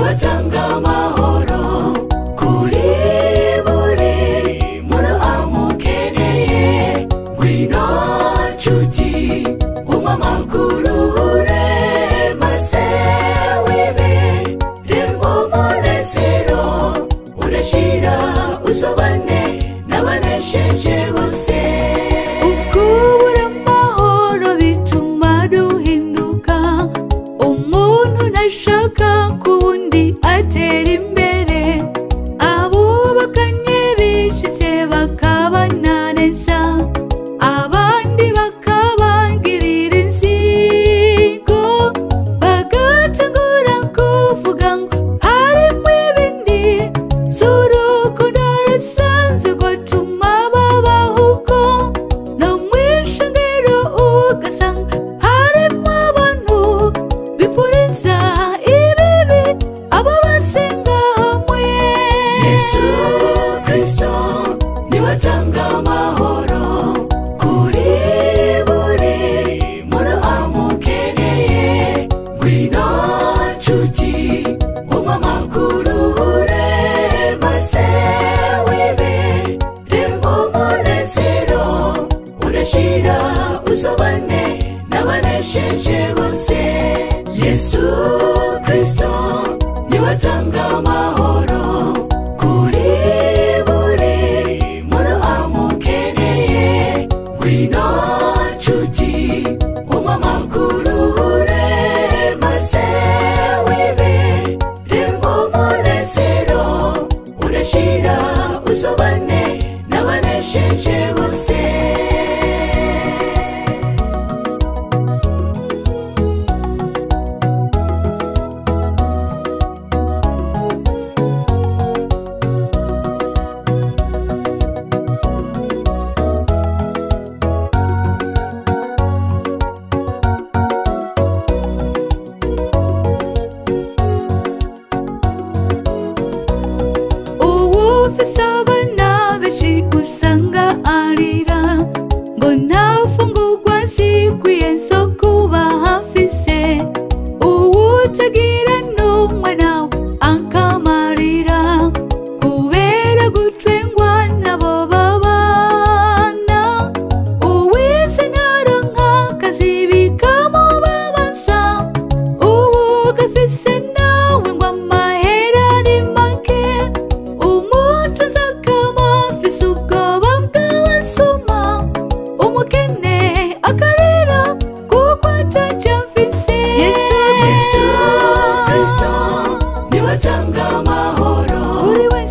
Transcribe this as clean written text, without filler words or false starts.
niwatanga amahoro kuri buri muntu amukeneye. Ngwino nshuti ump'amakuru maze wibere mu munezero udashira, uzobane n'abanesheje bose. Ukubura amahoro bituma duhinduka umuntu ntashaka kuwundi atera imbere. Abubakanye bishitse bakabana neza, abandi bakabagirira inzigo, bagatangura kuvuga ngo harimo ibindi z'urukundo rusanzwe rwatuma babaho uko. No mw'ishengero ugasanga harimo abantu bipfuriza ibibi abo basenga hamwe. Yesu Kristo niwatanga amahoro kuri buri muntu amukeneye. Ngwino nshuti ump'amakuru maze wibere mu munezero udashira, uzobane n'abanesheje bose. Yesu Kristo niwatanga amahoro kuri buri muntu amukeneye. Ngwino nshuti ump'amakuru maze wibere mu munezero udashira, uzobane n'abanesheje bose. Uwufise abana benshi usanga arira ngo ntafungurwa zikwiye zo kuba hafise. Uwutagira numwe nawe akamarira kubera gutwengwa nabo babana. Uwize ntaronka akazi bikamubabaza, uwugafise nawe ngo amahera ni make. Umutunzi akaba afise ubwoba bw'abasuma, umukene akarira kuko ataco afise. Yesu Kristo niwatanga amahoro kuri we